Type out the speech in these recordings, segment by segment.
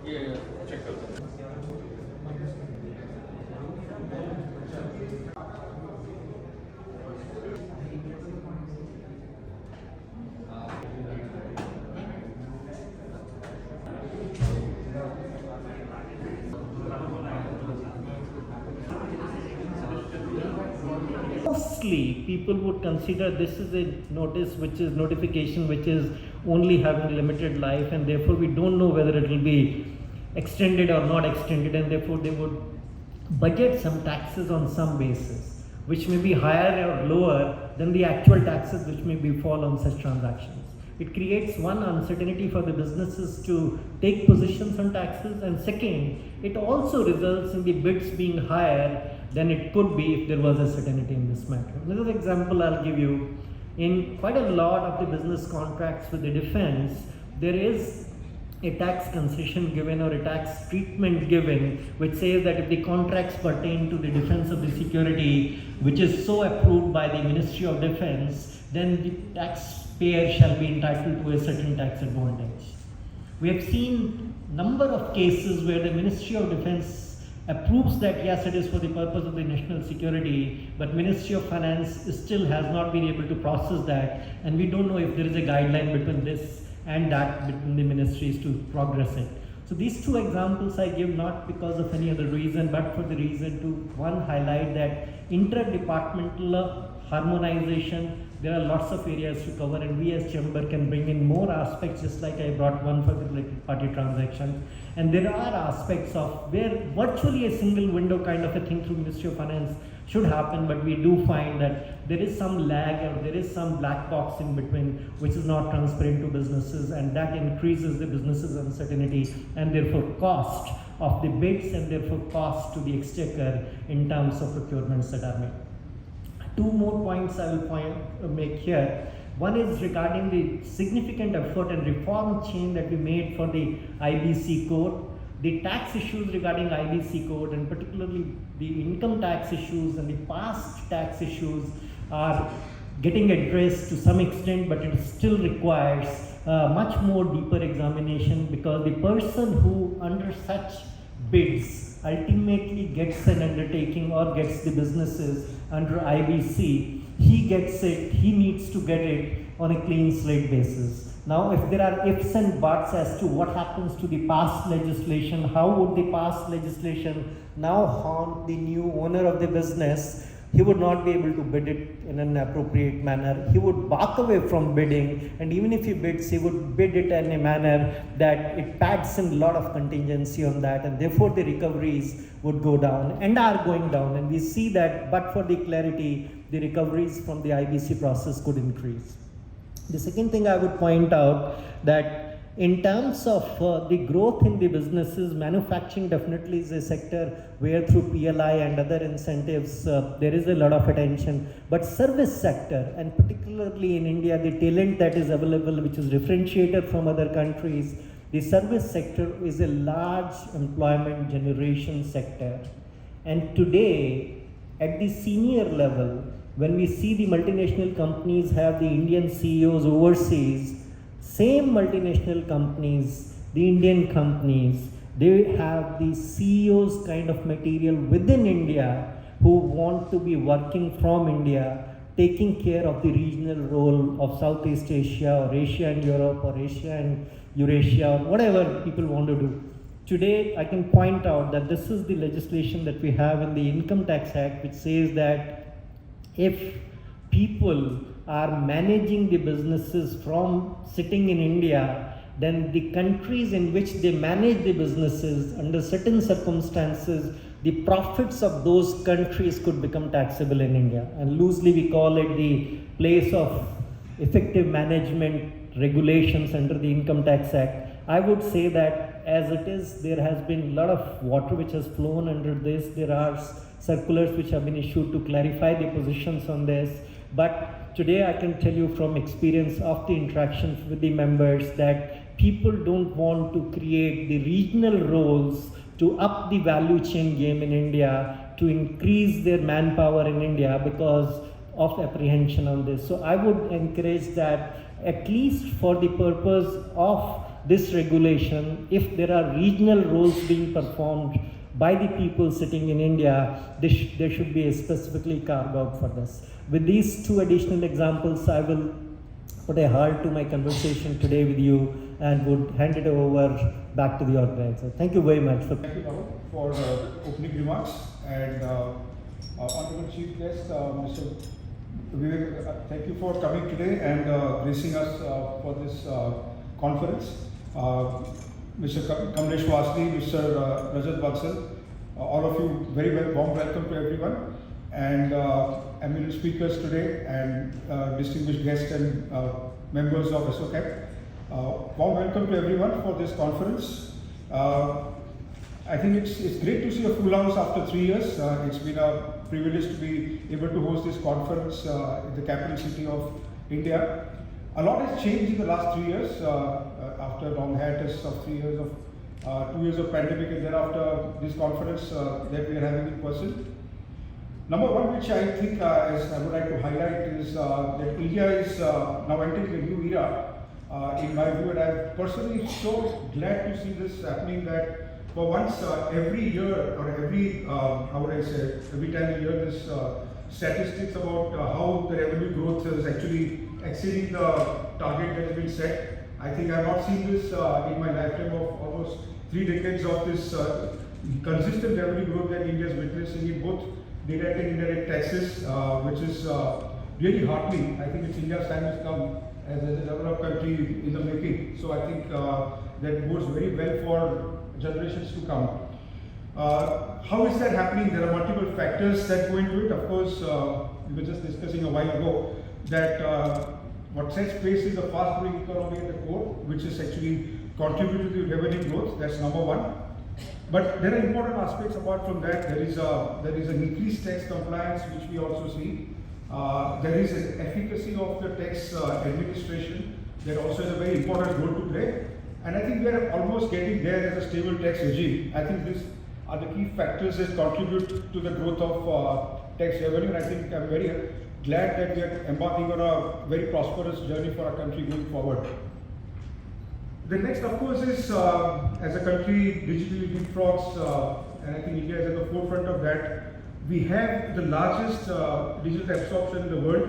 Yeah, check out. Mostly people would consider this is a notice which is notification which is only having limited life, and therefore we don't know whether it will be extended or not extended, and therefore they would budget some taxes on some basis which may be higher or lower than the actual taxes which may be fall on such transactions. It creates one, uncertainty for the businesses to take positions on taxes, and second, it also results in the bids being higher than it could be if there was a certainty in this matter. Another example I'll give you, in quite a lot of the business contracts with the defense, there is a tax concession given or a tax treatment given which says that if the contracts pertain to the defense of the security which is so approved by the Ministry of Defense, then the taxpayer shall be entitled to a certain tax advantage. We have seen number of cases where the Ministry of Defense approves that yes, it is for the purpose of the national security, but Ministry of Finance still has not been able to process that, and we don't know if there is a guideline between this and that between the ministries to progress it. So these two examples I give not because of any other reason, but for the reason to, one, highlight that interdepartmental harmonization, there are lots of areas to cover, and we as chamber can bring in more aspects, just like I brought one for the related party transaction. And there are aspects of where virtually a single window kind of a thing through Ministry of Finance should happen, but we do find that there is some lag or there is some black box in between which is not transparent to businesses, and that increases the businesses' uncertainty and therefore cost of the bids and therefore cost to the exchequer in terms of procurements that are made. Two more points I will make here. One is regarding the significant effort and reform change that we made for the IBC code. The tax issues regarding IBC code, and particularly the income tax issues and the past tax issues, are getting addressed to some extent, but it still requires much more deeper examination, because the person who under such bids ultimately gets an undertaking or gets the businesses under IBC, he gets it, he needs to get it on a clean slate basis. Now, if there are ifs and buts as to what happens to the past legislation, how would the past legislation now haunt the new owner of the business? He would not be able to bid it in an appropriate manner. He would back away from bidding, and even if he bids, he would bid it in a manner that it pads in a lot of contingency on that, and therefore the recoveries would go down and are going down. And we see that, but for the clarity, the recoveries from the IBC process could increase. The second thing I would point out, that in terms of the growth in the businesses, manufacturing definitely is a sector where through PLI and other incentives there is a lot of attention. But service sector, and particularly in India, the talent that is available, which is differentiated from other countries, the service sector is a large employment generation sector. And today, at the senior level, when we see the multinational companies have the Indian CEOs overseas, same multinational companies, the Indian companies, they have the CEOs kind of material within India who want to be working from India, taking care of the regional role of Southeast Asia or Asia and Europe or Asia and Eurasia, or whatever people want to do. Today, I can point out that this is the legislation that we have in the Income Tax Act, which says that if people are managing the businesses from sitting in India, then the countries in which they manage the businesses, under certain circumstances, the profits of those countries could become taxable in India. And loosely we call it the place of effective management regulations under the Income Tax Act. I would say that as it is, there has been a lot of water which has flown under this. There are circulars which have been issued to clarify the positions on this. But today I can tell you from experience of the interactions with the members that people don't want to create the regional roles to up the value chain game in India, to increase their manpower in India because of apprehension on this. So I would encourage that, at least for the purpose of this regulation, if there are regional roles being performed by the people sitting in India, there should be a specifically carved out for this. With these two additional examples, I will put a halt to my conversation today with you and would hand it over back to the organizer. Thank you very much. Thank you, Rahul, for opening remarks. And Honorable Chief Guest, Mr. Vivek, thank you for coming today and gracing us for this conference. Mr. Kamlesh, Mr. Rajat, Bansal, all of you, very warm welcome to everyone. And eminent speakers today and distinguished guests and members of ASSOCHAM. Warm welcome to everyone for this conference. I think it's great to see a full house after 3 years. It's been a privilege to be able to host this conference in the capital city of India. A lot has changed in the last 3 years after long hiatus of 3 years of 2 years of pandemic, and thereafter this conference that we are having in person. Number one, which I think as I would like to highlight, is that India is now entering a new era. In my view, and I'm personally so glad to see this happening, that for once every year or every every time you hear this statistics about how the revenue growth is actually exceeding the target that has been set. I think I've not seen this in my lifetime of almost 3 decades of this consistent revenue growth that India is witnessing in both direct and indirect taxes, which is really heartening. I think it's India's time has come as a developed country in the making. So I think that bodes very well for generations to come. How is that happening? There are multiple factors that go into it. Of course, we were just discussing a while ago that what sets pace is a fast-growing economy at the core, which is actually contributing to revenue growth. That's number one. But there are important aspects apart from that. There is an increased tax compliance, which we also see. There is an efficacy of the tax administration that also has a very important role to play. And I think we are almost getting there as a stable tax regime. I think these are the key factors that contribute to the growth of tax revenue. And I think I'm very glad that we are embarking on a very prosperous journey for our country going forward. The next, of course, is as a country digitally leapfrogs, and I think India is at the forefront of that. We have the largest digital absorption in the world.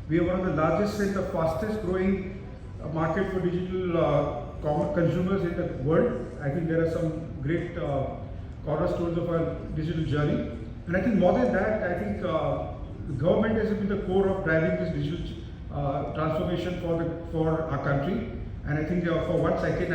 We are one of the largest and the fastest growing market for digital consumers in the world. I think there are some great cornerstones of our digital journey. And I think more than that, I think the government has been the core of driving this digital transformation for our country. And I think for once I can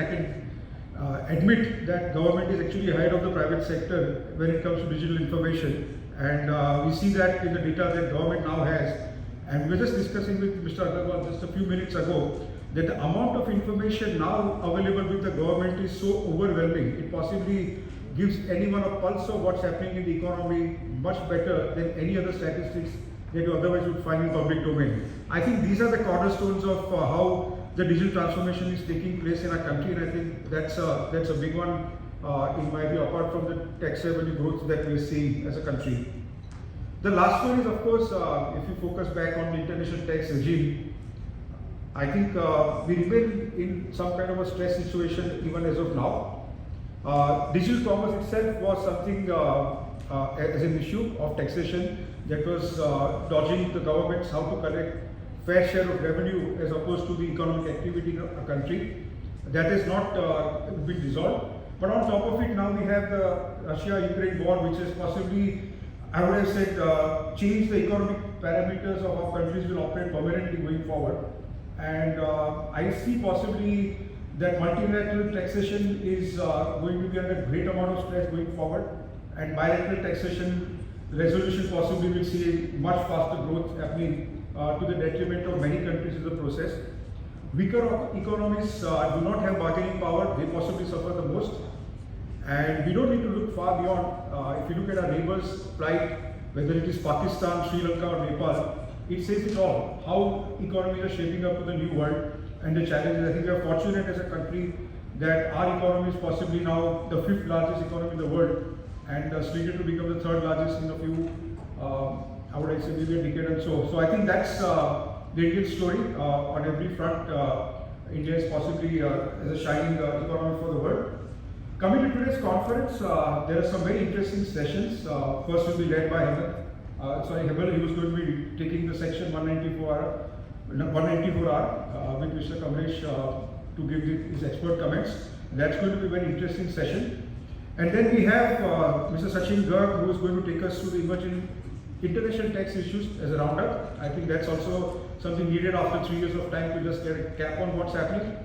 admit that government is actually ahead of the private sector when it comes to digital information. And we see that in the data that government now has. And we were just discussing with Mr. Aggarwal just a few minutes ago that the amount of information now available with the government is so overwhelming. It possibly gives anyone a pulse of what's happening in the economy much better than any other statistics that you otherwise would find in public domain. I think these are the cornerstones of how the digital transformation is taking place in our country, and I think that's a big one in my view, apart from the tax revenue growth that we're seeing as a country. The last one is, of course, if you focus back on the international tax regime, I think we remain in some kind of a stress situation even as of now. Digital commerce itself was something as an issue of taxation that was dodging the governments how to collect fair share of revenue as opposed to the economic activity in a country. That has not been resolved. But on top of it, now we have the Russia-Ukraine war, which has possibly, I would have said, changed the economic parameters of how countries will operate permanently going forward. And I see possibly that multilateral taxation is going to be under great amount of stress going forward, and bilateral taxation resolution possibly will see a much faster growth happening to the detriment of many countries in the process. Weaker economies do not have bargaining power, they possibly suffer the most. And we don't need to look far beyond. If you look at our neighbors' plight, whether it is Pakistan, Sri Lanka or Nepal, it says it all, how economies are shaping up to the new world and the challenges. I think we are fortunate as a country that our economy is possibly now the 5th largest economy in the world and slated to become the 3rd largest in a few, I would say maybe a decade or so. So I think that's the Indian story on every front. India is possibly as a shining economy for the world. Coming to today's conference, there are some very interesting sessions. First will be led by Hemal. He was going to be taking the section 194R with Mr. Kamlesh to give his expert comments. That's going to be a very interesting session. And then we have Mr. Sachin Garg, who is going to take us through the emerging international tax issues as a roundup. I think that's also something needed after 3 years of time to just get a cap on what's happening.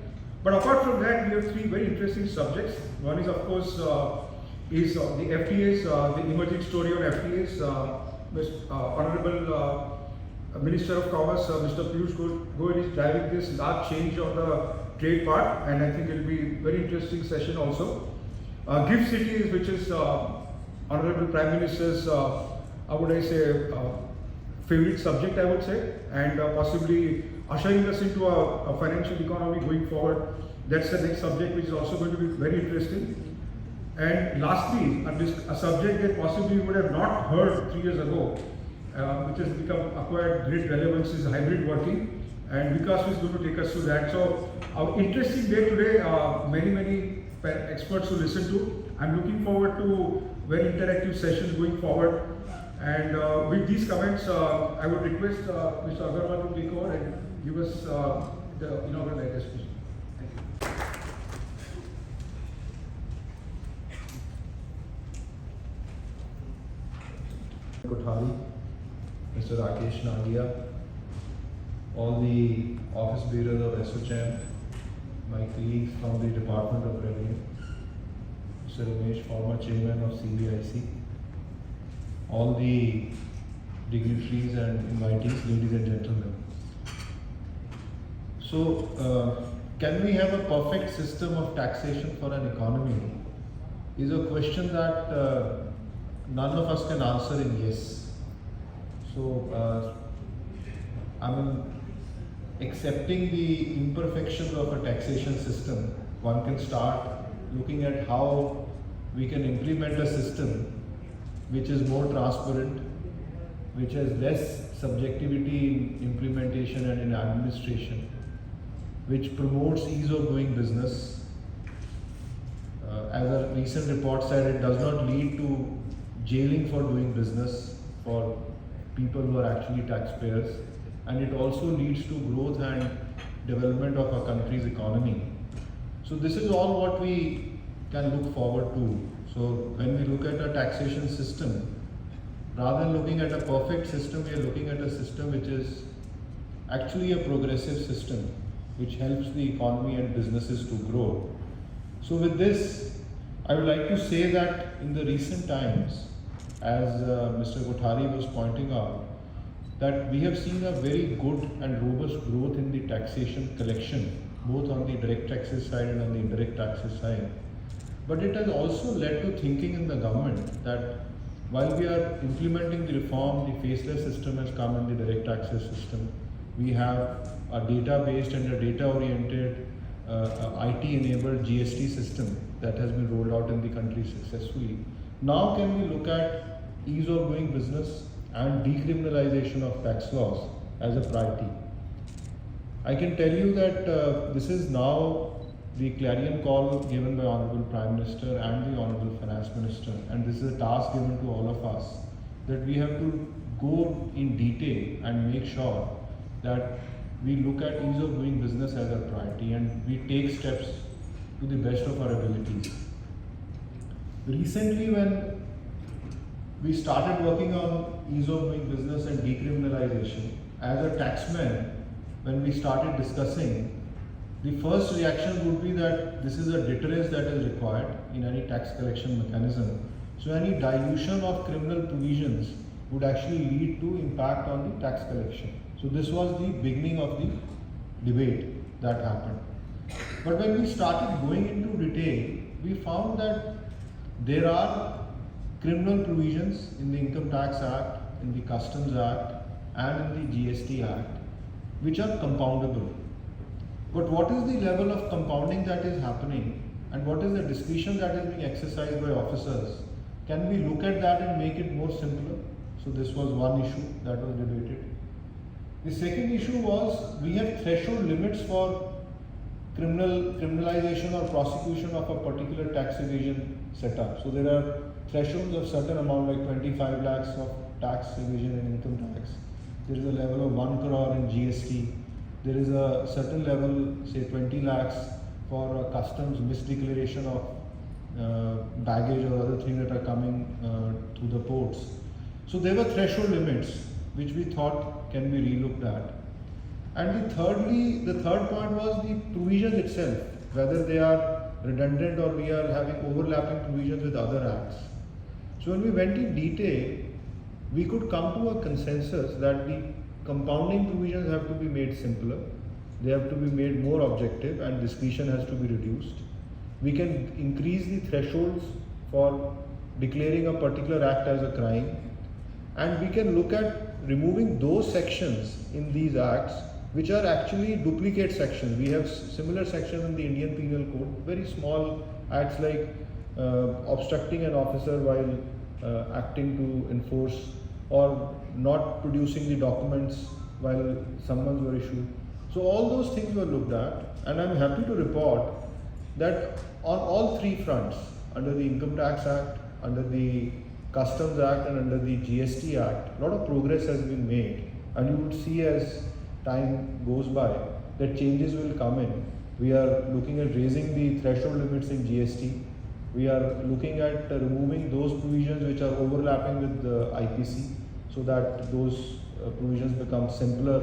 But apart from that, we have three very interesting subjects. One is, of course, the FTAs, the emerging story on FTAs. Honorable Minister of Commerce, Mr. Piyush Goyal is driving this large change of the trade part, and I think it will be a very interesting session also. Gift City, which is Honorable Prime Minister's, favorite subject, I would say, and possibly ushering us into a financial economy going forward. That's the next subject, which is also going to be very interesting. And lastly, a subject that possibly we would have not heard 3 years ago, which has acquired great relevance, is hybrid working. And Vikas is going to take us through that. So, our interesting day today, many experts to listen to. I'm looking forward to very interactive sessions going forward. And with these comments, I would request Mr. Aggarwal to take over and give us the inaugural address. Thank you. Chaudhary, Mr. Rakesh Nagia, all the office bearers of ASSOCHAM, my colleagues from the Department of Revenue, Mr. Ramesh, former chairman of CBIC, all the dignitaries and invitees, ladies and gentlemen. So, can we have a perfect system of taxation for an economy is a question that none of us can answer in yes. So, accepting the imperfections of a taxation system, one can start looking at how we can implement a system which is more transparent, which has less subjectivity in implementation and in administration, which promotes ease of doing business. As a recent report said, it does not lead to jailing for doing business for people who are actually taxpayers, and it also leads to growth and development of our country's economy. So this is all what we can look forward to. So when we look at a taxation system, rather than looking at a perfect system, we are looking at a system which is actually a progressive system, which helps the economy and businesses to grow. So with this, I would like to say that in the recent times, as Mr. Chaudhary was pointing out, that we have seen a very good and robust growth in the taxation collection, both on the direct taxes side and on the indirect taxes side. But it has also led to thinking in the government that while we are implementing the reform, the faceless system has come in the direct taxes system. We have a data-based and a data-oriented IT-enabled GST system that has been rolled out in the country successfully. Now can we look at ease of doing business and decriminalization of tax laws as a priority? I can tell you that this is now the clarion call given by Honorable Prime Minister and the Honorable Finance Minister, and this is a task given to all of us, that we have to go in detail and make sure that we look at ease of doing business as a priority and we take steps to the best of our abilities. Recently, when we started working on ease of doing business and decriminalization, as a taxman, when we started discussing, the first reaction would be that this is a deterrence that is required in any tax collection mechanism. So any dilution of criminal provisions would actually lead to impact on the tax collection. So this was the beginning of the debate that happened. But when we started going into detail, we found that there are criminal provisions in the Income Tax Act, in the Customs Act, and in the GST Act, which are compoundable. But what is the level of compounding that is happening, and what is the discretion that is being exercised by officers? Can we look at that and make it more simpler? So this was one issue that was debated. The second issue was we have threshold limits for criminalization or prosecution of a particular tax evasion setup. So there are thresholds of certain amount like 25 lakhs of tax evasion and income tax. There is a level of 1 crore in GST. There is a certain level, say 20 lakhs for customs misdeclaration of baggage or other things that are coming through the ports. So there were threshold limits which we thought can be relooked at. And the third point was the provisions itself, whether they are redundant or we are having overlapping provisions with other acts. So when we went in detail, we could come to a consensus that the compounding provisions have to be made simpler, they have to be made more objective, and discretion has to be reduced. We can increase the thresholds for declaring a particular act as a crime, and we can look at removing those sections in these acts which are actually duplicate sections. We have similar sections in the Indian Penal Code, very small acts like obstructing an officer while acting to enforce, or not producing the documents while summons were issued. So all those things were looked at, and I'm happy to report that on all three fronts, under the Income Tax Act, under the Customs Act and under the GST Act, a lot of progress has been made, and you would see as time goes by that changes will come in. We are looking at raising the threshold limits in GST. We are looking at removing those provisions which are overlapping with the IPC, so that those provisions become simpler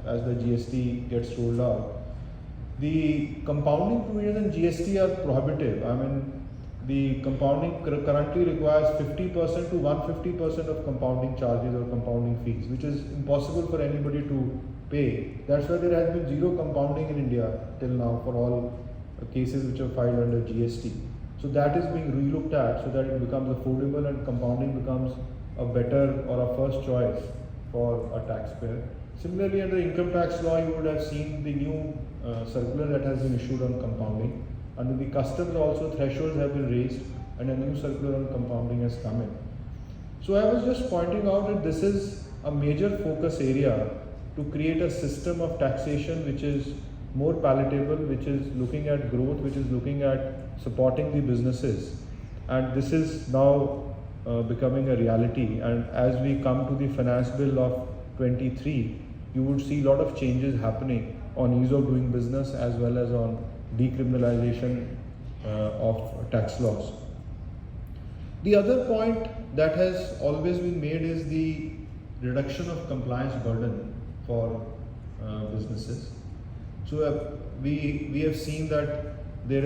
as the GST gets rolled out. The compounding provisions in GST are prohibitive. I mean, the compounding currently requires 50% to 150% of compounding charges or compounding fees, which is impossible for anybody to pay. That's why there has been zero compounding in India till now for all cases which are filed under GST. So that is being relooked at so that it becomes affordable and compounding becomes a better or a first choice for a taxpayer. Similarly, under income tax law, you would have seen the new circular that has been issued on compounding. Under the customs also, thresholds have been raised and a new circular on compounding has come in. So I was just pointing out that this is a major focus area to create a system of taxation which is more palatable, which is looking at growth, which is looking at supporting the businesses. And this is now becoming a reality. And as we come to the finance bill of 23, you would see a lot of changes happening on ease of doing business as well as on decriminalization of tax laws. The other point that has always been made is the reduction of compliance burden for businesses. So we have seen that there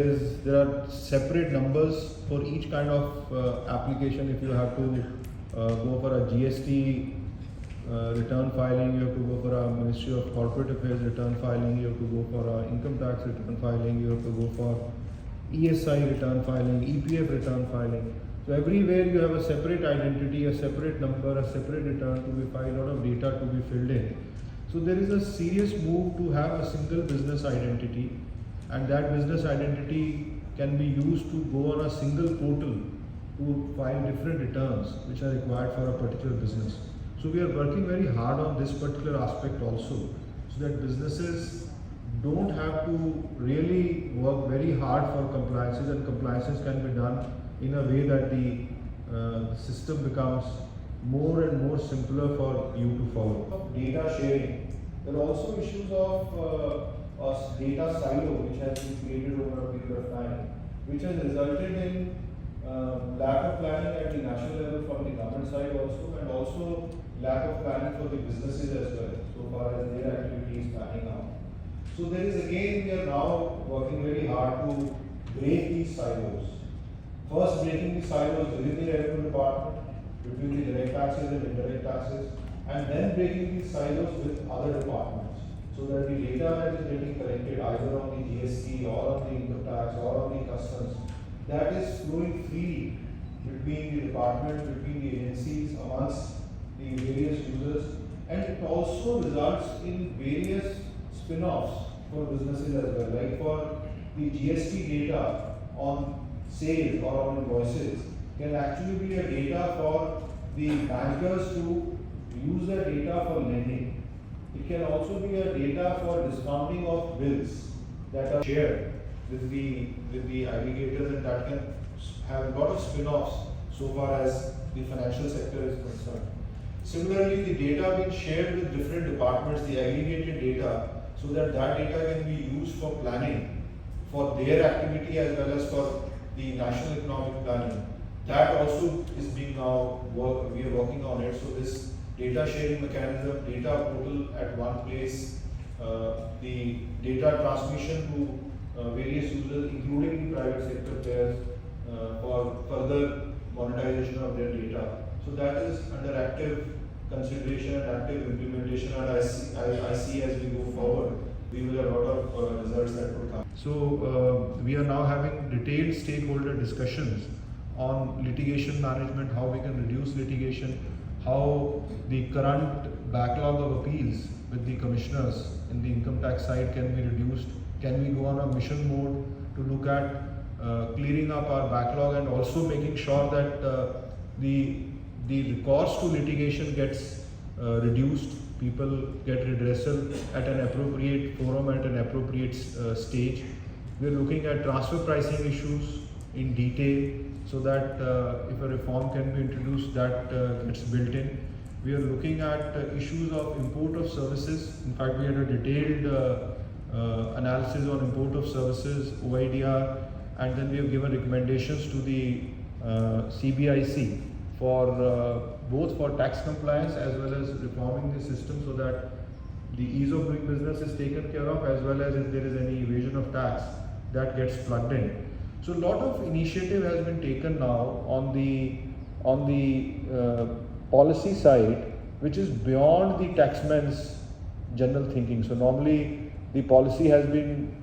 are separate numbers for each kind of application. If you have to go for a GST return filing, you have to go for a Ministry of Corporate Affairs return filing, you have to go for a income tax return filing, you have to go for ESI return filing, EPF return filing. So everywhere you have a separate identity, a separate number, a separate return to be filed, a lot of data to be filled in. So there is a serious move to have a single business identity, and that business identity can be used to go on a single portal to file different returns which are required for a particular business. So we are working very hard on this particular aspect also, so that businesses don't have to really work very hard for compliances, and compliances can be done in a way that the system becomes more and more simpler for you to follow. Data sharing. There are also issues of a data silo which has been created over a period of time, which has resulted in lack of planning at the national level from the government side also, and also lack of planning for the businesses as well, so far as their activities planning out. So there is again, we are now working very hard to break these silos. First, breaking the silos within the revenue department, between the direct taxes and indirect taxes, and then breaking these silos with other departments, so that the data that is getting collected either on the GST or on the income tax or on the customs, that is flowing freely between the departments, between the agencies, amongst the various users, and it also results in various spin-offs for businesses as well. Like for the GST data on sales or on invoices can actually be a data for the bankers to use that data for lending. It can also be a data for discounting of bills that are shared with the aggregators, and that can have a lot of spin-offs so far as the financial sector is concerned. Similarly, the data being shared with different departments, the aggregated data, so that data can be used for planning for their activity as well as for the national economic planning. That also is being now we are working on it. So this data sharing mechanism, data portal at one place, the data transmission to various users, including the private sector players, for further monetization of their data. So that is under active consideration and active implementation, and I see as we go forward, we will have a lot of results that will come. So we are now having detailed stakeholder discussions on litigation management, how we can reduce litigation, how the current backlog of appeals with the commissioners in the income tax side can be reduced. Can we go on a mission mode to look at clearing up our backlog and also making sure that the recourse to litigation gets reduced, people get redressal at an appropriate forum, at an appropriate stage. We are looking at transfer pricing issues in detail so that if a reform can be introduced, that gets built in. We are looking at issues of import of services. In fact, we had a detailed analysis on import of services, OIDR, and then we have given recommendations to the CBIC for both for tax compliance as well as reforming the system so that the ease of doing business is taken care of, as well as if there is any evasion of tax, that gets plugged in. So a lot of initiative has been taken now on the policy side, which is beyond the taxman's general thinking. So normally the policy has been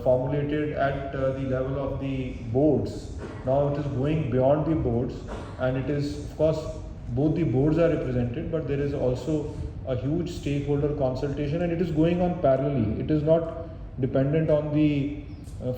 formulated at the level of the boards. Now it is going beyond the boards, and it is, of course, both the boards are represented, but there is also a huge stakeholder consultation, and it is going on parallelly. It is not dependent on the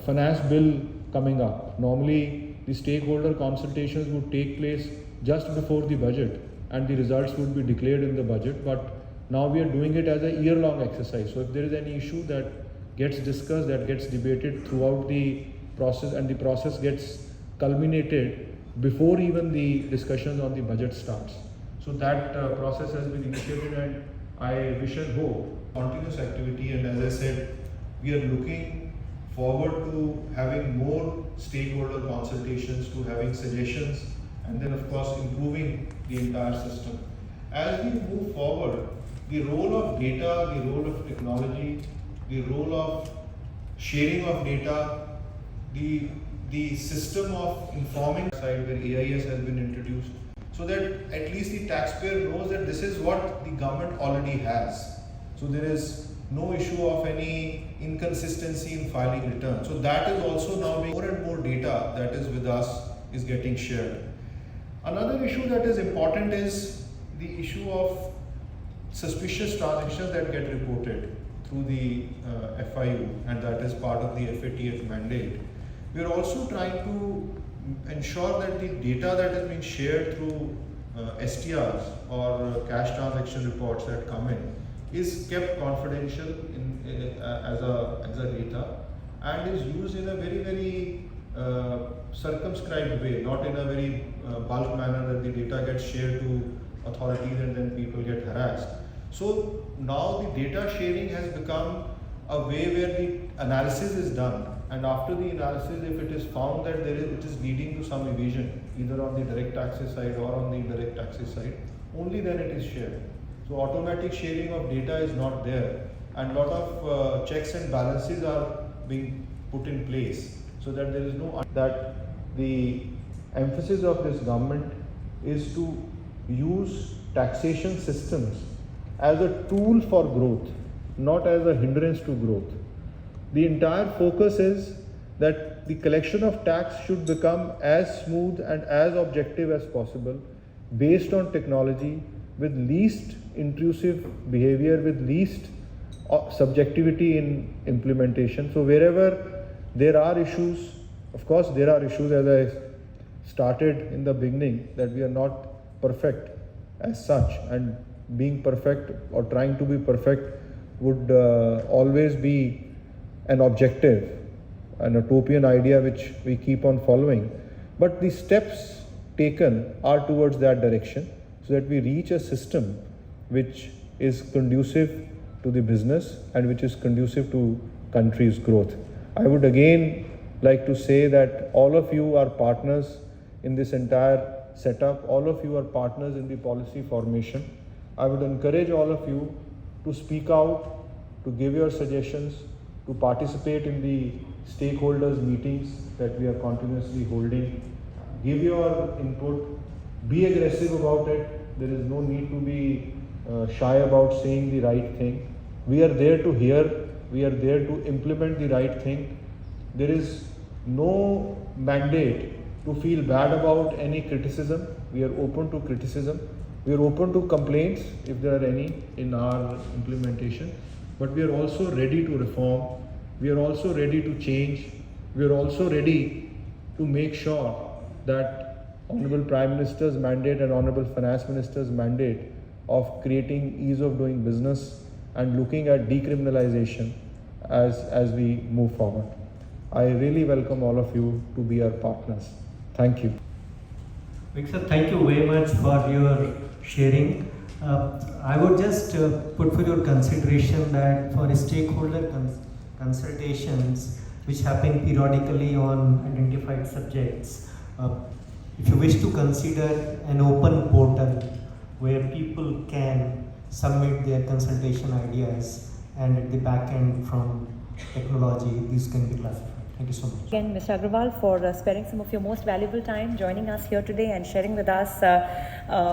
finance bill coming up. Normally the stakeholder consultations would take place just before the budget and the results would be declared in the budget, but now we are doing it as a year-long exercise. So if there is any issue that gets discussed, that gets debated throughout the process, and the process gets culminated before even the discussions on the budget starts. So that process has been initiated, and I wish and hope continuous activity. And as I said, we are looking forward to having more stakeholder consultations, to having suggestions, and then of course improving the entire system. As we move forward, the role of data, the role of technology, the role of sharing of data, the system of informing side where AIS has been introduced, so that at least the taxpayer knows that this is what the government already has. So there is no issue of any inconsistency in filing returns. So that is also now being more and more data that is with us is getting shared. Another issue that is important is the issue of suspicious transactions that get reported through the FIU, and that is part of the FATF mandate. We are also trying to ensure that the data that is being shared through STRs or cash transaction reports that come in is kept confidential as a data, and is used in a very circumscribed way, not in a very bulk manner that the data gets shared to authorities and then people get harassed. So now the data sharing has become a way where the analysis is done, and after the analysis, if it is found that it is leading to some evasion, either on the direct taxes side or on the indirect taxes side, only then it is shared. So automatic sharing of data is not there, and lot of checks and balances are being put in place, so that there is no that the emphasis of this government is to use taxation systems as a tool for growth, not as a hindrance to growth. The entire focus is that the collection of tax should become as smooth and as objective as possible, based on technology, with least intrusive behavior, with least subjectivity in implementation. So wherever there are issues, of course there are issues, as I started in the beginning, that we are not perfect as such, and being perfect or trying to be perfect would always be an objective, an utopian idea which we keep on following, but the steps taken are towards that direction so that we reach a system which is conducive to the business and which is conducive to country's growth. I would again like to say that all of you are partners in this entire setup, all of you are partners in the policy formation. I would encourage all of you to speak out, to give your suggestions, to participate in the stakeholders meetings that we are continuously holding. Give your input, be aggressive about it. There is no need to be shy about saying the right thing. We are there to hear, we are there to implement the right thing. There is no mandate to feel bad about any criticism. We are open to criticism. We are open to complaints if there are any in our implementation. But we are also ready to reform. We are also ready to change. We are also ready to make sure that Honorable Prime Minister's mandate and Honorable Finance Minister's mandate of creating ease of doing business and looking at decriminalization as we move forward. I really welcome all of you to be our partners. Thank you. Vivek sir, thank you very much for your sharing. I would just put for your consideration that for stakeholder consultations which happen periodically on identified subjects, if you wish to consider an open portal where people can submit their consultation ideas and at the back end from technology, these can be classified. Thank you so much. Again, Mr. Aggarwal, for sparing some of your most valuable time, joining us here today and sharing with us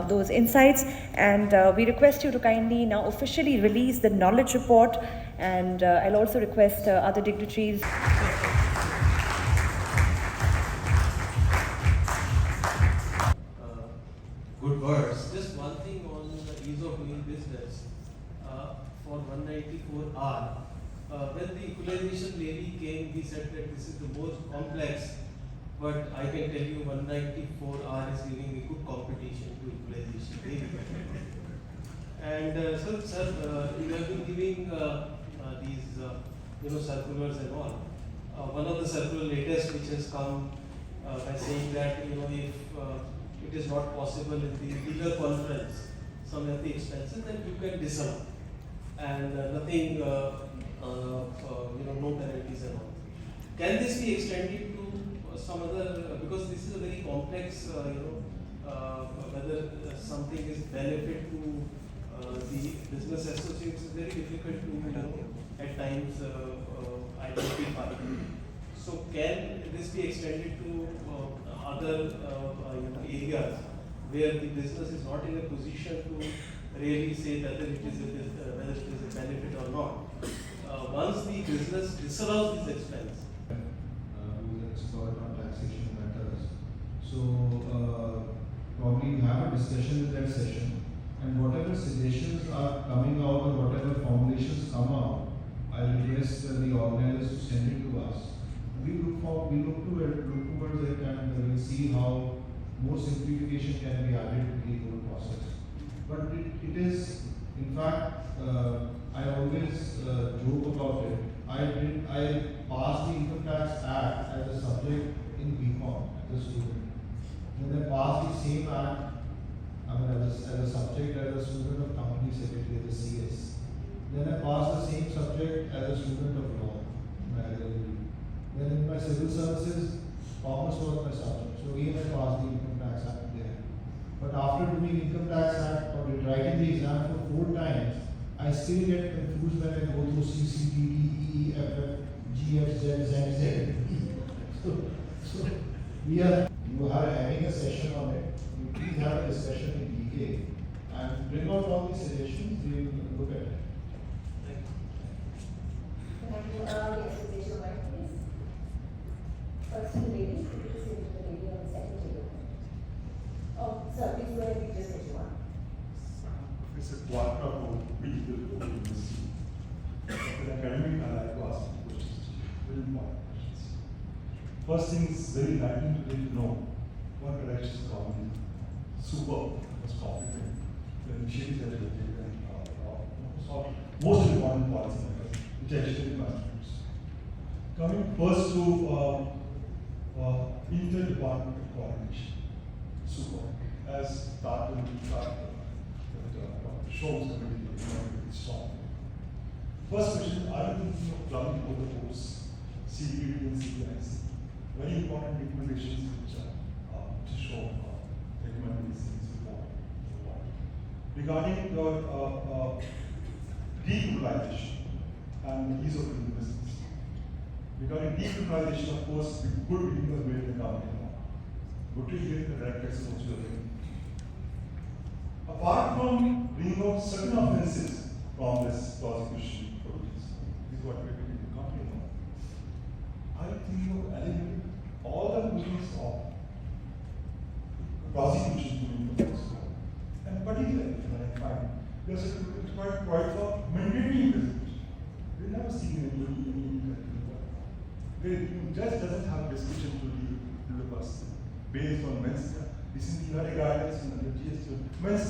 those insights. And we request you to kindly now officially release the knowledge report. And I'll also request other dignitaries. Good words. Just one thing on the ease of doing business. For 194R, when the equalization levy came, we said that this is the most complex, but I can tell you 194R is giving a good competition to equalization levy. And sir, you have been giving these circulars and all. One of the circular latest which has come by saying that if it is not possible in the bigger conference, some of the expenses, then you can disallow, and nothing, no penalties and all. Can this be extended to some other? Because this is a very complex, whether something is benefit to the business associates is very difficult to at times identify. So can this be extended to other areas where the business is not in a position to really say whether it is a benefit or not? Once the business disallows this expense, who is expert on taxation matters. So probably you have a discussion in that session, and whatever suggestions are coming out or whatever formulations come out, I request the organizers to send it to us. We look towards it, and we'll see how more simplification can be added to the whole process. But it is, in fact, I always joke about it. I passed the Income Tax Act as a subject in BCom as a student. Then I passed the same act, as a subject as a student of Company Secretary, the CS. Then I passed the same subject as a student of law. Then in my civil services, commerce was my subject. So again I passed the Income Tax Act there. But after doing Income Tax Act or writing the exam for 4 times, I still get confused when I go through CBDT, GF, Z. So you are having a session on it. You please have a discussion in detail and bring out all the suggestions. We will look at it. Thank you. Yes, raise your hand, please. First to the lady, please say to the lady on the second table. Oh, sir, please go ahead, just raise your hand. It's a quarter of digital literacy. For academic, I like to ask questions, very important questions. First thing is very lacking today to know what direction is government. Super, was competent. The initiatives that they take and most important policy matters, which actually contributes. Coming first to interdepartmental coordination, super, as Dr. Show's committee is strong. First question, are you thinking of plugging both the posts, CBDT and CBIC? Very important recommendations which are to show recommend these things before. Regarding the decriminalization and ease of doing business. Regarding decriminalization, of course, we could be the way the government now. Good to hear the direct taxes also doing. Apart from bringing out certain offences from this prosecution process, this is what we're doing in the country now. I think of eliminating all the means of prosecution during the process. And particularly, I find there's a quite for mandatory prosecution. We've never seen any where the judge doesn't have discretion to the person based on mens. Recently, you had a guidance in the GST mens.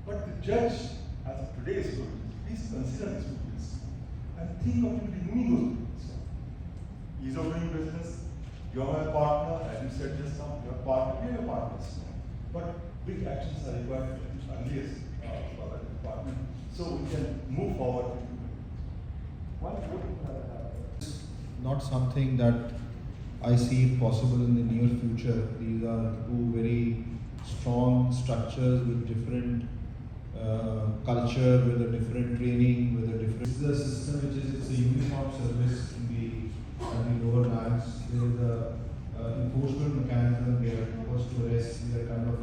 But the judge, as of today's rule, please consider this witness and think of removing those witnesses. Ease of doing business, you are my partner, as you said just now, you are partner, we are partners. But big actions are required earliest for the department, so we can move forward. One not something that I see possible in the near future. These are two very strong structures with different culture, with a different training, with a different. This is a system which is a uniform service in the lower ranks. There is a enforcement mechanism. They are supposed to arrest. They are kind of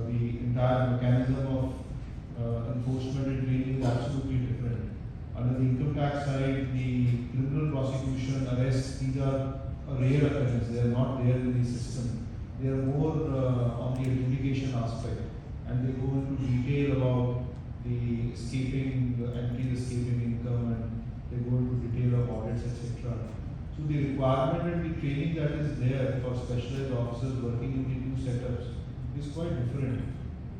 the entire mechanism of enforcement and training is absolutely different. Under the income tax side, the criminal prosecution, arrests, these are a rare occurrence. They are not there in the system. They are more on the adjudication aspect, and they go into detail about the escaping income, and they go into detail of audits, etc. So the requirement and the training that is there for specialized officers working in the two setups is quite different.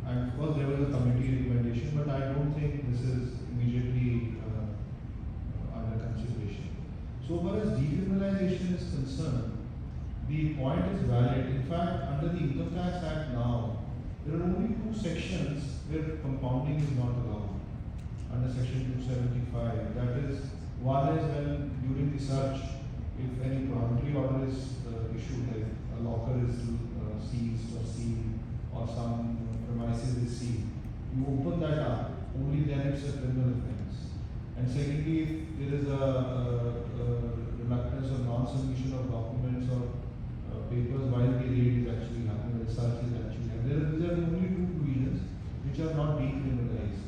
And of course, there was a committee recommendation, but I don't think this is immediately under consideration. So far as decriminalization is concerned, the point is valid. In fact, under the Income Tax Act now, there are only two sections where compounding is not allowed. Under section 275, that is, one is when during the search, if any prohibitory order is issued, like a locker is seized or sealed, or some premises is sealed, you open that up, only then it's a criminal offence. And secondly, if there is a reluctance or non-submission of documents or papers while the raid is actually happening, the search is actually happening, there are only two provisions which are not decriminalized.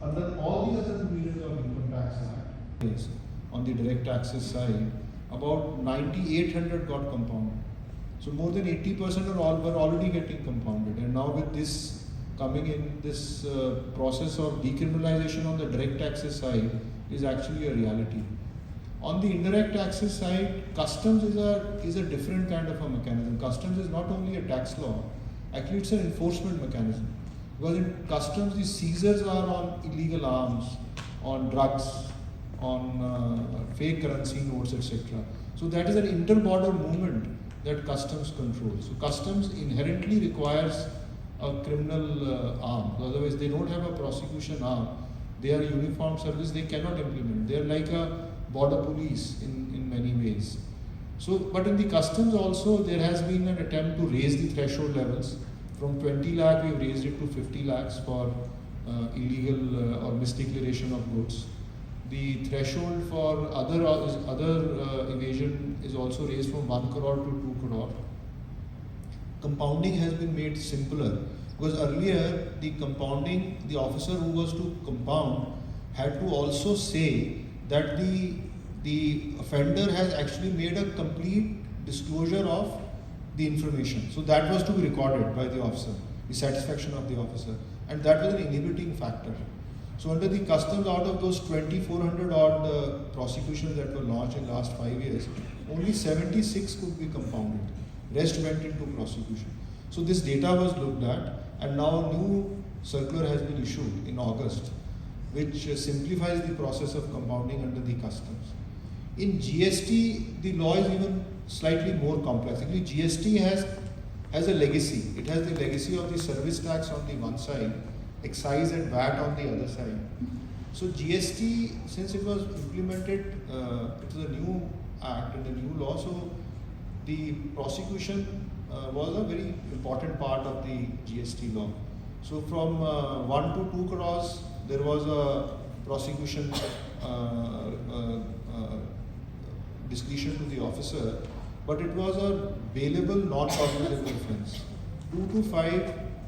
Under all the other provisions of Income Tax Act, yes, on the direct taxes side, about 9,800 got compounded. So more than 80% were already getting compounded, and now with this coming in, this process of decriminalization on the direct taxes side is actually a reality. On the indirect taxes side, customs is a different kind of a mechanism. Customs is not only a tax law, actually it's an enforcement mechanism. Because in customs, the seizures are on illegal arms, on drugs, on fake currency notes, etc. So that is an inter-border movement that customs controls. So customs inherently requires a criminal arm. Otherwise, they don't have a prosecution arm. They are a uniform service. They cannot implement. They are like a border police in many ways. So, but in the customs also, there has been an attempt to raise the threshold levels. From 20 lakh, we have raised it to 50 lakhs for illegal or misdeclaration of goods. The threshold for other evasion is also raised from 1 crore to 2 crore. Compounding has been made simpler, because earlier the compounding, the officer who was to compound had to also say that the offender has actually made a complete disclosure of the information. So that was to be recorded by the officer, the satisfaction of the officer, and that was an inhibiting factor. So under the customs, out of those 2,400 odd prosecutions that were launched in the last 5 years, only 76 could be compounded. Rest went into prosecution. So this data was looked at, and now a new circular has been issued in August, which simplifies the process of compounding under the customs. In GST, the law is even slightly more complex. Actually, GST has a legacy. It has the legacy of the service tax on the one side, excise and VAT on the other side. So GST, since it was implemented, it was a new act and a new law, so the prosecution was a very important part of the GST law. So from 1 to 2 crores, there was a prosecution discretion to the officer, but it was a bailable, non-cognizable offence. 2 to 5,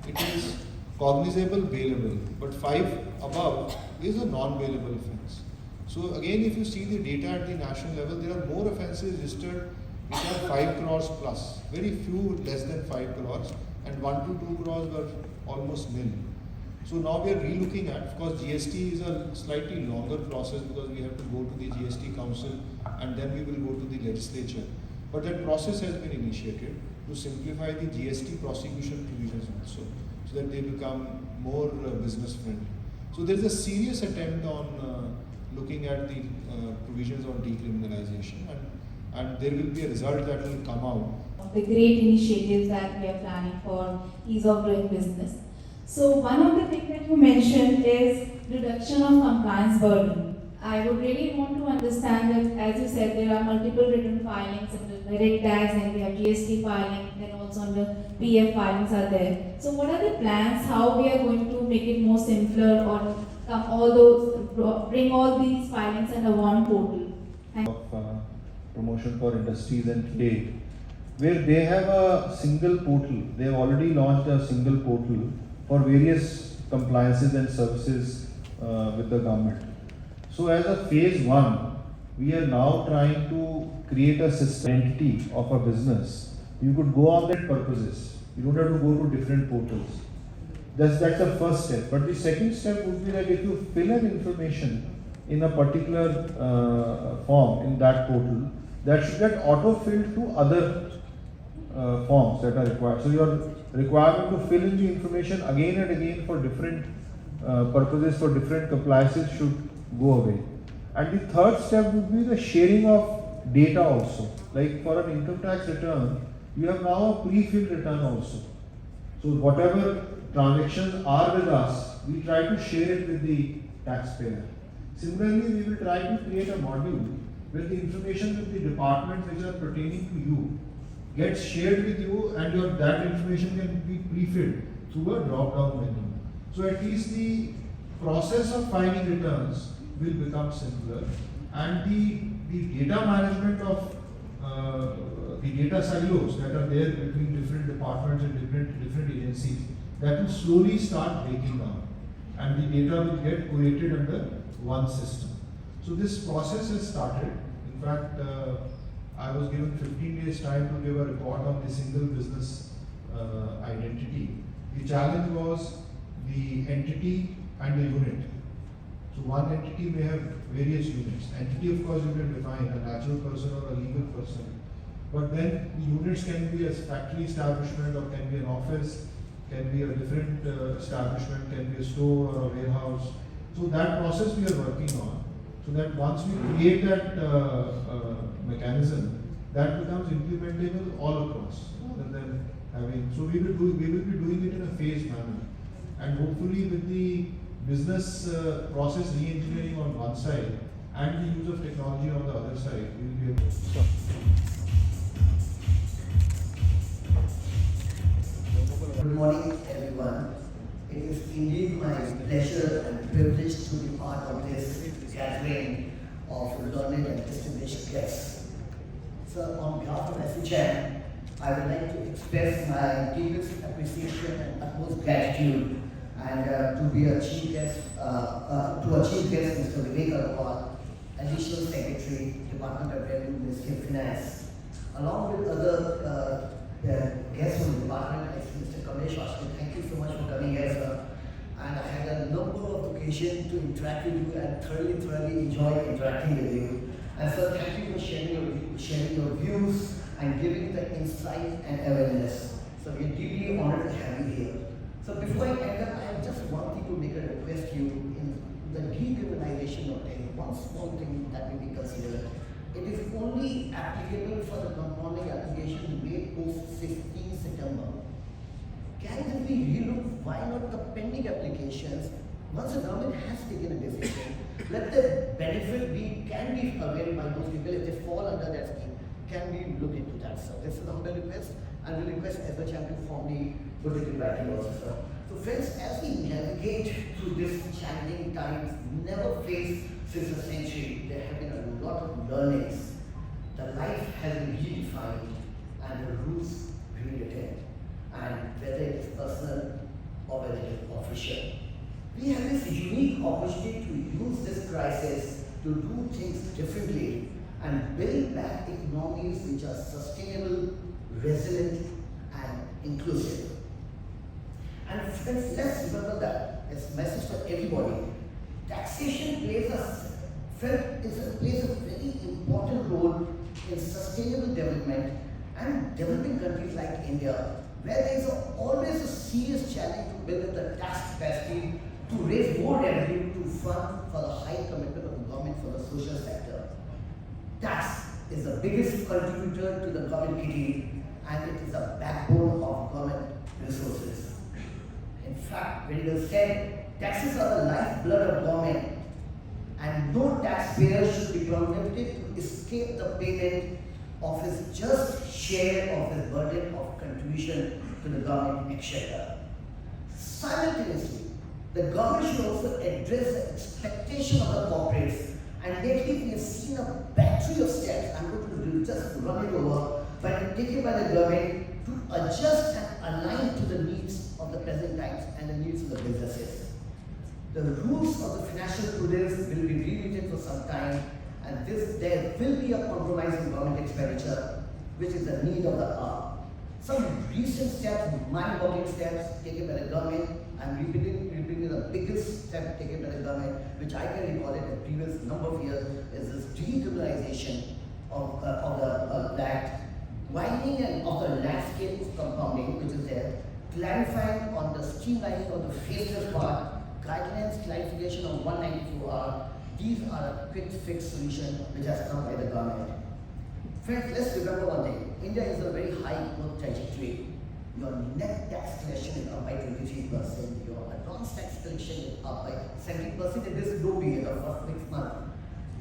it is cognizable, bailable, but 5 above is a non-bailable offence. So again, if you see the data at the national level, there are more offences registered which are 5 crores plus, very few less than 5 crores, and 1 to 2 crores were almost nil. So now we are re-looking at, of course GST is a slightly longer process because we have to go to the GST Council and then we will go to the legislature. But that process has been initiated to simplify the GST prosecution provisions also, so that they become more business friendly. So there is a serious attempt on looking at the provisions on decriminalization, and there will be a result that will come out. The great initiatives that we are planning for ease of doing business. So one of the things that you mentioned is reduction of compliance burden. I would really want to understand that, as you said, there are multiple written filings under direct tax, and we have GST filing, then also under PF filings are there. So what are the plans, how we are going to make it more simpler, or bring all these filings under one portal? Of promotion for industries and trade, where they have a single portal. They have already launched a single portal for various compliances and services with the government. So as a phase 1, we are now trying to create a system entity of a business. You could go on that purposes. You don't have to go to different portals. That's the first step. But the second step would be that if you fill in information in a particular form in that portal, that should get auto-filled to other forms that are required. So your requirement to fill in the information again and again for different purposes, for different compliances should go away. And the third step would be the sharing of data also. Like for an income tax return, you have now a pre-filled return also. So whatever transactions are with us, we try to share it with the taxpayer. Similarly, we will try to create a module where the information with the departments which are pertaining to you gets shared with you, and that information can be pre-filled through a drop-down menu. So at least the process of filing returns will become simpler, and the data management of the data silos that are there between different departments and different agencies, that will slowly start breaking down, and the data will get collated under one system. So this process has started. In fact, I was given 15 days time to give a report on the single business identity. The challenge was the entity and the unit. So one entity may have various units. Entity, of course, you can define a natural person or a legal person. But then the units can be a factory establishment, or can be an office, can be a different establishment, can be a store or a warehouse. So that process we are working on, so that once we create that mechanism, that becomes implementable all across, rather than having. So we will be doing it in a phased manner, and hopefully with the business process re-engineering on one side and the use of technology on the other side, we will be able to. Good morning, everyone. It is indeed my pleasure and privilege to be part of this gathering of learned and distinguished guests. So, on behalf of ASSOCHAM, I would like to express my deepest appreciation and utmost gratitude, and to a chief guest, Mr. Vivek Aggarwal, Additional Secretary, Department of Revenue, Ministry of Finance, along with other guests from the department, like Mr. Kamlesh, Varshney. Thank you so much for coming here, sir. And I had a number of occasions to interact with you and thoroughly enjoy interacting with you. And sir, thank you for sharing your views and giving the insight and awareness. So we are deeply honored to have you here. So before I end up, I just want to make a request to you the decriminalization of tax, one small thing that may be considered. It is only applicable for the compounding application made post 16 September. Can we relook why not the pending applications? Once the government has taken a decision, let the benefit can be availed by those people if they fall under that scheme. Can we look into that, sir? This is a humble request, and we request ASSOCHAM to formally put it in writing also, sir. So friends, as we navigate through this challenging times, never faced since a century, there have been a lot of learnings. The life has been redefined and the rules rewritten. And whether it is personal or whether it is official. We have this unique opportunity to use this crisis to do things differently and build back economies which are sustainable, resilient, and inclusive. And friends, let's remember that as a message for everybody. Taxation plays a very important role in sustainable development, and developing countries like India, where there is always a serious challenge to build up the tax capacity to raise more revenue to fund for the high commitment of the government for the social sector. Tax is the biggest contributor to the government kitty, and it is a backbone of government resources. In fact, very well said, taxes are the lifeblood of government, and no taxpayer should be permitted to escape the payment of his just share of the burden of contribution to the government exchequer. Simultaneously, the government should also address the expectation of the corporates, and lately we have seen a battery of steps, I'm going to just run it over, but taken by the government to adjust and align to the needs of the present times and the needs of the businesses. The rules of the financial prudence will be rewritten for some time, and there will be a compromise in government expenditure, which is the need of the hour. Some recent steps, mind-boggling steps taken by the government, I'm repeating the biggest step taken by the government, which I can recall it in the previous number of years, is this decriminalization of the land, widening and of the landscape of compounding, which is there, clarifying on the streamlining of the faceless part, guidelines, clarification on 194R. These are a quick fix solution which has come by the government. Friends, let's remember one thing. India is a very high growth trajectory. Your net tax collection is up by 23%. Your advance tax collection is up by 70% in this low period of first 6 months.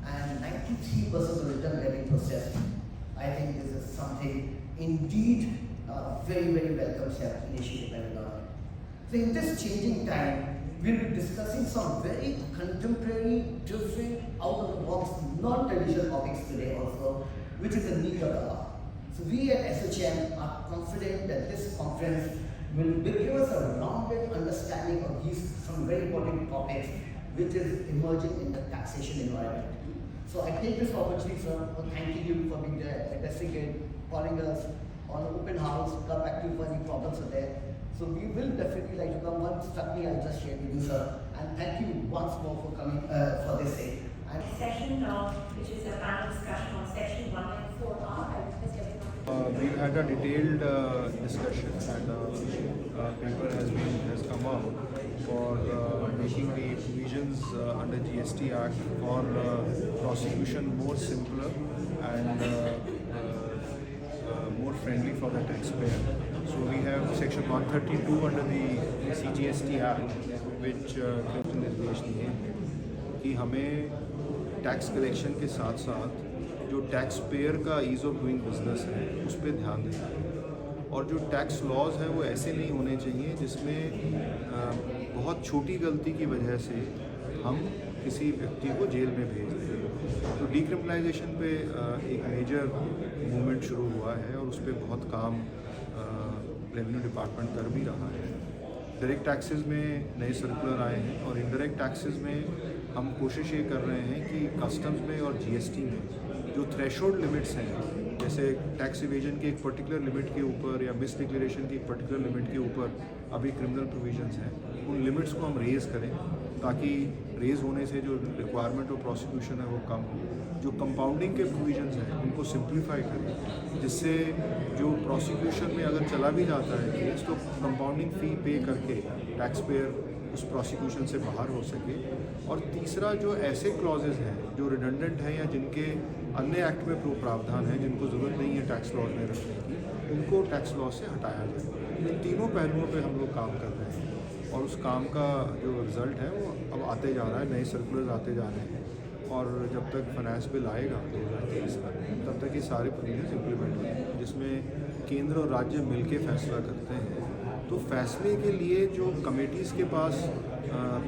And 93% of return getting processed. I think this is something indeed very, very welcome step initiated by the government. So in this changing time, we'll be discussing some very contemporary, different, out-of-the-box, non-traditional topics today also, which is the need of the hour. So we at ASSOCHAM are confident that this conference will give us a rounded understanding of these some very important topics which is emerging in the taxation environment. So I take this opportunity, sir, for thanking you for being there, addressing it, calling us on an open house, come back to you for any problems are there. So we will definitely like to come. One struck me, I just shared with you, sir. And thank you once more for coming for this day. Session, which is a panel discussion on section 194R. I request everyone to We've had a detailed discussion, and a paper has come out for making the provisions under GST Act for prosecution more simpler and more friendly for the taxpayer. So we have section 132 under the CGST Act, which निर्देश दिए कि हमें tax collection के साथ साथ जो tax payer का ease of doing business है उस पर ध्यान देना है, और जो टैक्स लॉज है वो ऐसे नहीं होने चाहिए जिसमें बहुत छोटी गलती की वजह से हम किसी व्यक्ति को जेल में भेज दें। तो डिक्रिमिनलाइजेशन पे एक मेजर मूवमेंट शुरू हुआ है और उस पर बहुत काम रेवेन्यू डिपार्टमेंट कर भी रहा है। डायरेक्ट टैक्सेस में नए सर्कुलर आए हैं और इनडायरेक्ट टैक्सेस में हम कोशिश ये कर रहे हैं कि कस्टम्स में और जीएसटी में जो थ्रेशोल्ड लिमिट्स हैं, जैसे टैक्स इवेजन के एक पर्टिकुलर लिमिट के ऊपर या मिस डिक्लेरेशन की एक पर्टिकुलर लिमिट के ऊपर अभी क्रिमिनल प्रोविजंस हैं, उन लिमिट्स को हम रेज़ करें ताकि रेज़ होने से जो रिक्वायरमेंट ऑफ प्रोसिक्यूशन है वो कम हो। जो कंपाउंडिंग के प्रोविजंस हैं उनको सिंप्लीफाई करें, जिससे जो प्रोसिक्यूशन में अगर चला भी जाता है केस तो कंपाउंडिंग फ़ी पे करके टैक्स पेयर उस प्रोसिक्यूशन से बाहर हो सके। और तीसरा, जो ऐसे क्लॉजेज हैं जो रिडंडेंट हैं या जिनके अन्य एक्ट में प्रावधान है जिनको ज़रूरत नहीं है टैक्स लॉज में रखने की, उनको टैक्स लॉ से हटाया जाए। इन तीनों पहलुओं पे हम लोग काम कर रहे हैं और उस काम का जो रिज़ल्ट है वो अब आते जा रहा है, नए सर्कुलर्स आते जा रहे हैं और जब तक फाइनेंस बिल आएगा 2023 का, तब तक ये सारे प्रोविजंस इम्प्लीमेंट होंगे, जिसमें केंद्र और राज्य मिलके फैसला करते हैं। तो फैसले के लिए जो कमेटीज़ के पास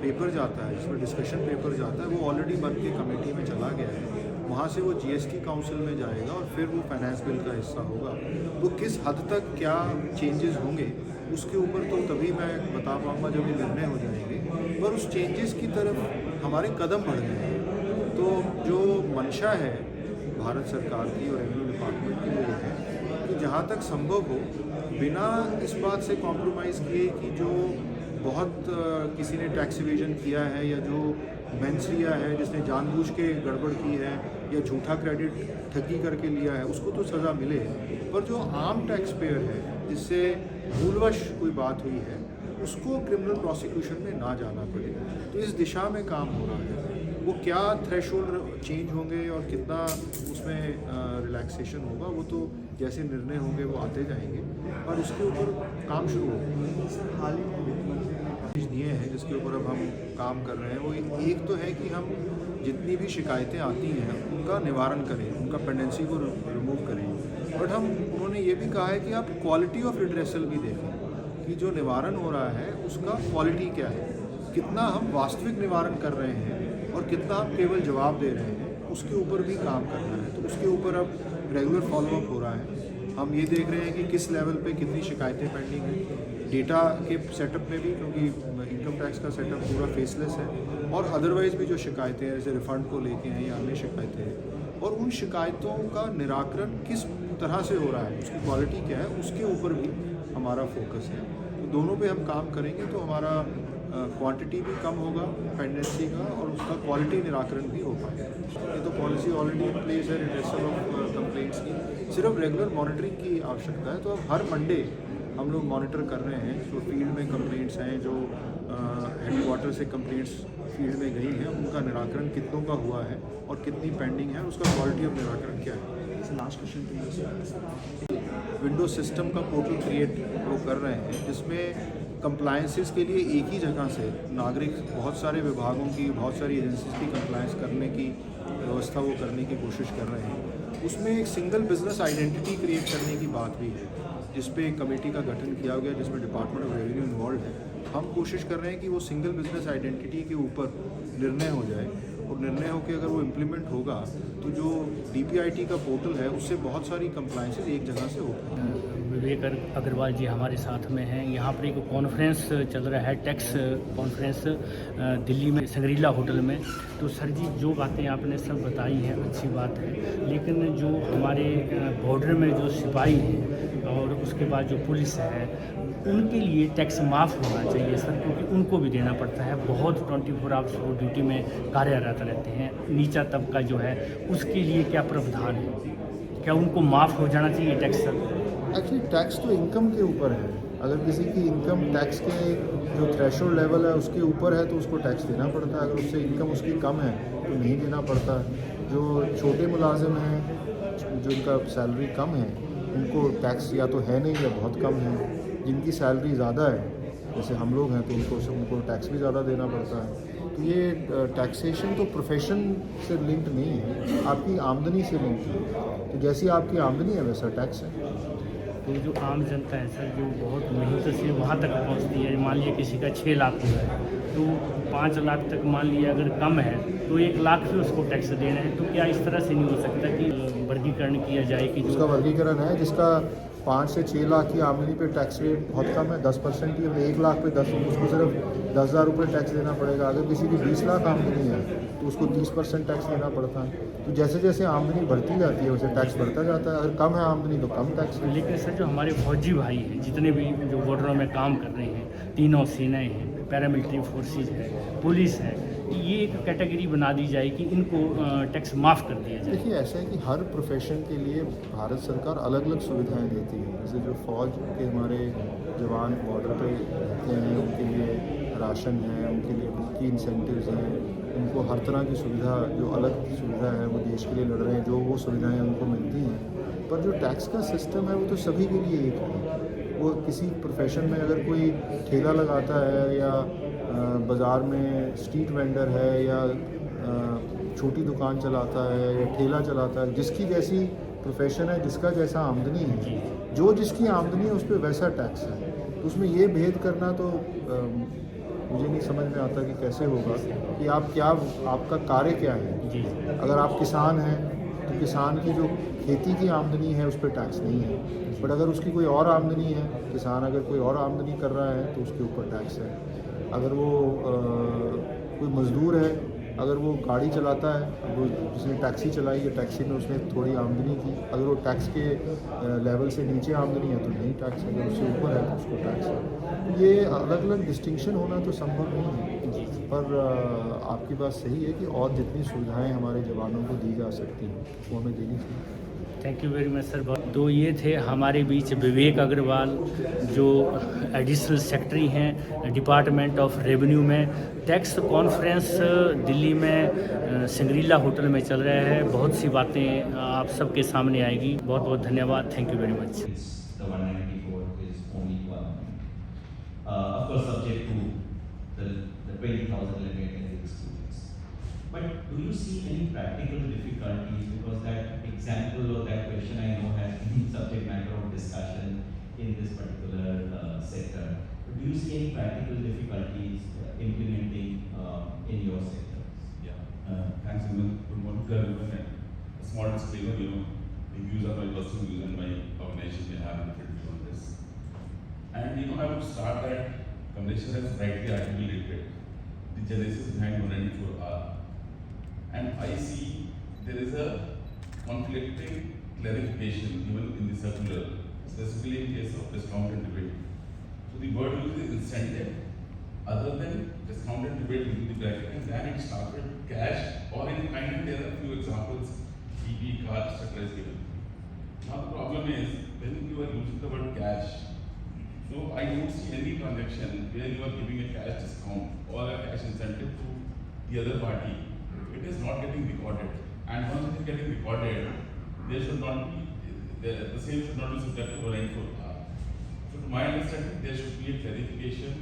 पेपर जाता है, जिसमें डिस्कशन पेपर जाता है, वो ऑलरेडी बन के कमेटी में चला गया है। वहाँ से वो जीएसटी काउंसिल में जाएगा और फिर वो फाइनेंस बिल का हिस्सा होगा। तो किस हद तक क्या चेंजेस होंगे उसके ऊपर तो तभी मैं बता पाऊँगा जब ये निर्णय हो जाएंगे, पर उस चेंजेस की तरफ हमारे कदम बढ़ गए हैं। तो जो मंशा है भारत सरकार की और रेवेन्यू डिपार्टमेंट की, वो है कि जहाँ तक संभव हो बिना इस बात से कॉम्प्रोमाइज़ किए कि जो बहुत किसी ने टैक्स इवेजन किया है या जो बेंच लिया है, जिसने जानबूझ के गड़बड़ की है या झूठा क्रेडिट ठगी करके लिया है, उसको तो सज़ा मिले, पर जो आम टैक्स पेयर है जिससे भूलवश कोई बात हुई है, उसको क्रिमिनल प्रोसिक्यूशन में ना जाना पड़े। तो इस दिशा में काम हो रहा है। वो क्या थ्रेशोल्ड चेंज होंगे और कितना उसमें रिलैक्सेशन होगा, वो तो जैसे निर्णय होंगे वो आते जाएंगे, और उसके ऊपर काम शुरू होगा। हाल ही में वित्त मंत्री ने आदेश दिए हैं जिसके ऊपर अब हम काम कर रहे हैं। वो एक तो है कि हम जितनी भी शिकायतें आती हैं उनका निवारण करें, उनका पेंडेंसी को रिमूव करें, बट उन्होंने ये भी कहा है कि आप क्वालिटी ऑफ रिड्रेसल भी देखें कि जो निवारण हो रहा है उसका क्वालिटी क्या है, कितना हम वास्तविक निवारण कर रहे हैं और कितना हम केवल जवाब दे रहे हैं, उसके ऊपर भी काम करना है। तो उसके ऊपर अब रेगुलर फॉलोअप हो रहा है। हम ये देख रहे हैं कि किस लेवल पे कितनी शिकायतें पेंडिंग हैं, डेटा के सेटअप में भी, क्योंकि इनकम टैक्स का सेटअप पूरा फेसलेस है, और अदरवाइज भी जो शिकायतें हैं जैसे रिफंड को लेके हैं या अन्य शिकायतें हैं, और उन शिकायतों का निराकरण किस तरह से हो रहा है, उसकी क्वालिटी क्या है, उसके ऊपर भी हमारा फोकस है। तो दोनों पे हम काम करेंगे तो हमारा क्वांटिटी भी कम होगा पेंडेंसी का, और उसका क्वालिटी निराकरण भी हो पाएगा। ये तो पॉलिसी ऑलरेडी इन प्लेस है रिड्रेसल ऑफ कंप्लेंट्स की, सिर्फ रेगुलर मॉनिटरिंग की आवश्यकता है। तो अब हर मंडे हम लोग मॉनिटर कर रहे हैं जो फील्ड में कंप्लेंट्स हैं, जो हेडक्वार्टर से कंप्लेंट्स फील्ड में गई हैं, उनका निराकरण कितनों का हुआ है और कितनी पेंडिंग है, उसका क्वालिटी ऑफ निराकरण क्या है। लास्ट क्वेश्चन, विंडो सिस्टम का पोर्टल क्रिएट वो कर रहे हैं जिसमें कंप्लायंसेस के लिए एक ही जगह से नागरिक बहुत सारे विभागों की, बहुत सारी एजेंसीज की कंप्लायंस करने की व्यवस्था वो करने की कोशिश कर रहे हैं। उसमें एक सिंगल बिजनेस आइडेंटिटी क्रिएट करने की बात भी है, जिस पे एक कमेटी का गठन किया गया जिसमें डिपार्टमेंट ऑफ रेवेन्यू इन्वॉल्व है। हम कोशिश कर रहे हैं कि वो सिंगल बिजनेस आइडेंटिटी के ऊपर निर्णय हो जाए, और निर्णय होकर अगर वो इम्प्लीमेंट होगा तो जो DPIT का पोर्टल है उससे बहुत सारी कंप्लायंसेस एक जगह से होती हैं। विवेक अग्रवाल जी हमारे साथ में हैं। यहाँ पर एक कॉन्फ्रेंस चल रहा है, टैक्स कॉन्फ्रेंस दिल्ली में संग्रीला होटल में। तो सर जी जो बातें आपने सब बताई हैं अच्छी बात है, लेकिन जो हमारे बॉर्डर में जो सिपाही हैं और उसके बाद जो पुलिस है, उनके लिए टैक्स माफ़ होना चाहिए सर, क्योंकि उनको भी देना पड़ता है। बहुत 24 आवर्स वो ड्यूटी में कार्यरत रहते हैं। नीचा तबका जो है उसके लिए क्या प्रावधान है, क्या उनको माफ़ हो जाना चाहिए टैक्स सर? एक्चुअली टैक्स तो इनकम के ऊपर है। अगर किसी की इनकम टैक्स के जो थ्रेशोल्ड लेवल है उसके ऊपर है तो उसको टैक्स देना पड़ता है। अगर उससे इनकम उसकी कम है तो नहीं देना पड़ता। जो छोटे मुलाजिम हैं, जो इनका सैलरी कम है, उनको टैक्स या तो है नहीं या बहुत कम है। जिनकी सैलरी ज़्यादा है, जैसे हम लोग हैं, तो उनको टैक्स भी ज़्यादा देना पड़ता है। तो ये टैक्सेशन तो प्रोफेशन से लिंक्ड नहीं है, आपकी आमदनी से लिंक्ड है। तो जैसी आपकी आमदनी है वैसा टैक्स है। तो जो आम जनता है सर, जो बहुत मेहनत से वहाँ तक पहुँचती है, मान लिया किसी का 6 लाख हुआ है तो 5 लाख तक मान लिया अगर कम है तो 1 लाख पे उसको टैक्स देना है। तो क्या इस तरह से नहीं हो सकता कि वर्गीकरण किया जाए कि उसका वर्गीकरण है जिसका 5 से 6 लाख की आमदनी पे टैक्स रेट बहुत कम है, 10% ही। 1 लाख पे 10, उसको सिर्फ 10,000 रुपये टैक्स देना पड़ेगा। अगर किसी की 20 लाख आमदनी है तो उसको 30% टैक्स देना पड़ता है। तो जैसे जैसे आमदनी बढ़ती जाती है वैसे टैक्स बढ़ता जाता है। अगर कम है आमदनी तो कम टैक्स है। लेकिन सर जो हमारे फौजी भाई हैं, जितने भी जो बॉर्डरों में काम कर रहे हैं, तीनों सेनाएँ हैं, पैरामिलिट्री फोर्सेज है, पुलिस है, ये एक कैटेगरी बना दी जाए कि इनको टैक्स माफ़ कर दिया जाए। देखिए ऐसा है कि हर प्रोफेशन के लिए भारत सरकार अलग अलग सुविधाएं देती है। जैसे जो फौज के हमारे जवान बॉर्डर पे रहते हैं उनके लिए राशन है, उनके लिए खुद की इंसेंटिव्स हैं, उनको हर तरह की सुविधा, जो अलग सुविधा है वो देश के लिए लड़ रहे हैं, जो वो सुविधाएं उनको मिलती हैं। पर जो टैक्स का सिस्टम है वो तो सभी के लिए एक है। वो किसी प्रोफेशन में अगर कोई ठेला लगाता है या बाज़ार में स्ट्रीट वेंडर है या छोटी दुकान चलाता है या ठेला चलाता है, जिसकी जैसी प्रोफेशन है, जिसका जैसा आमदनी है, जो जिसकी आमदनी है उस पर वैसा टैक्स है। तो उसमें ये भेद करना तो मुझे नहीं समझ में आता कि कैसे होगा कि आप क्या, आपका कार्य क्या है। अगर आप किसान हैं तो किसान की जो खेती की आमदनी है उस पर टैक्स नहीं है, बट अगर उसकी कोई और आमदनी है, किसान अगर कोई और आमदनी कर रहा है तो उसके ऊपर टैक्स है। अगर वो कोई मज़दूर है, अगर वो गाड़ी चलाता है, वो जिसने टैक्सी चलाई है, टैक्सी में उसने थोड़ी आमदनी की, अगर वो टैक्स के लेवल से नीचे आमदनी है तो नहीं टैक्स है, अगर उससे ऊपर है तो उसको टैक्स है। ये अलग अलग डिस्टिंक्शन होना तो संभव नहीं है, पर आपकी बात सही है कि और जितनी सुविधाएं हमारे जवानों को दी जा सकती हैं वो हमें देनी चाहिए। Thank you very much sir. तो ये थे हमारे बीच विवेक अग्रवाल, जो एडिशनल सेक्रेटरी हैं डिपार्टमेंट ऑफ रेवेन्यू में। टैक्स कॉन्फ्रेंस दिल्ली में संग्रीला होटल में चल रहा है। बहुत सी बातें आप सबके सामने आएगी। बहुत बहुत धन्यवाद। Thank you very much. The 194 is only 1. Of course, subject to the 20,000 limit and the exclusions. But do you see any practical difficulties, because that example or that question I know has been subject matter of discussion in this particular sector. But do you see any practical difficulties implementing in your sector? Yeah. Thanks, Anand. Good morning to everyone. A small disclaimer, the views are my personal views and my organization may have different views on this. And I would start that Kamlesh has rightly articulated the genesis behind 194R. And I see there is a conflicting clarification even in the circular, specifically in case of discount and rebate. So the word used is incentive, other than discount and rebate within the bracket, and then it started cash or in kind, and there are a few examples, EV, car, etc. is given. Now the problem is when you are using the word cash, so I don't see any transaction where you are giving a cash discount or a cash incentive to the other party. It is not getting recorded, and once it is getting recorded, there should not be the same should not be subject to 194R. So to my understanding, there should be a clarification